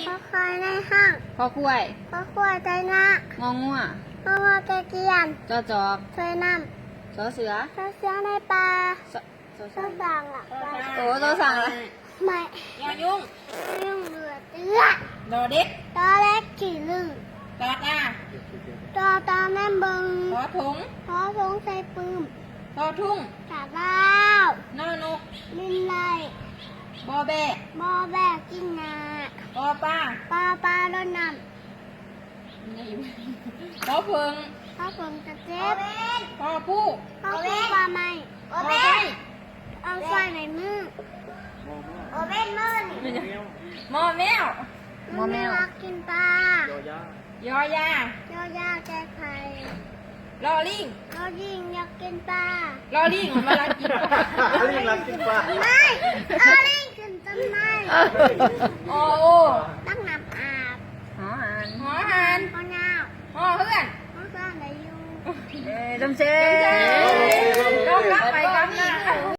พอคอยในห้าง พอกล้วย พอขวดใจนะ งองัว พอมาใจเกียน จอจอก เคยน สอเสือ ำเสือในปลา สสอ เสือสั่งหลักไป โอ้ตัวสั่งละ ไม่ ยอยุ่ง ยุ่งเหลือเตื้อ ดอเด็ก ตอเล็กขี่ลึง ตอตา ตอแม่เบิง ขอถุง พอสงใส่ปืม ทอทุ่ง กาดาว นอนก ลินไล บอแบก บอแบกกินนา ปอป้า ปลาโดนน้ ปอเพิง ำข้าวผมจะเจ็บ ปอผู้ ข้าวผมปลาไม่ ปอไก่ เอาใส่ในมือโอเว่นมือนี่ มอแมว มันไม่รักกินปลาย อยา เจ้ายากใจไข่ ลอลิง เรายิงอยากกินปลา ลอลิงมาลักกิน ลิงรักกินปลา ไม่เอาลิงขึ้นต้นไม้ โอ้โอ ตั้งน้ำอาบ หอหัน หอหัน ข้าวเหนียว หอเพื่อน ข้าวสารได้อยู่ จำเช ต้องรับไปกับนี่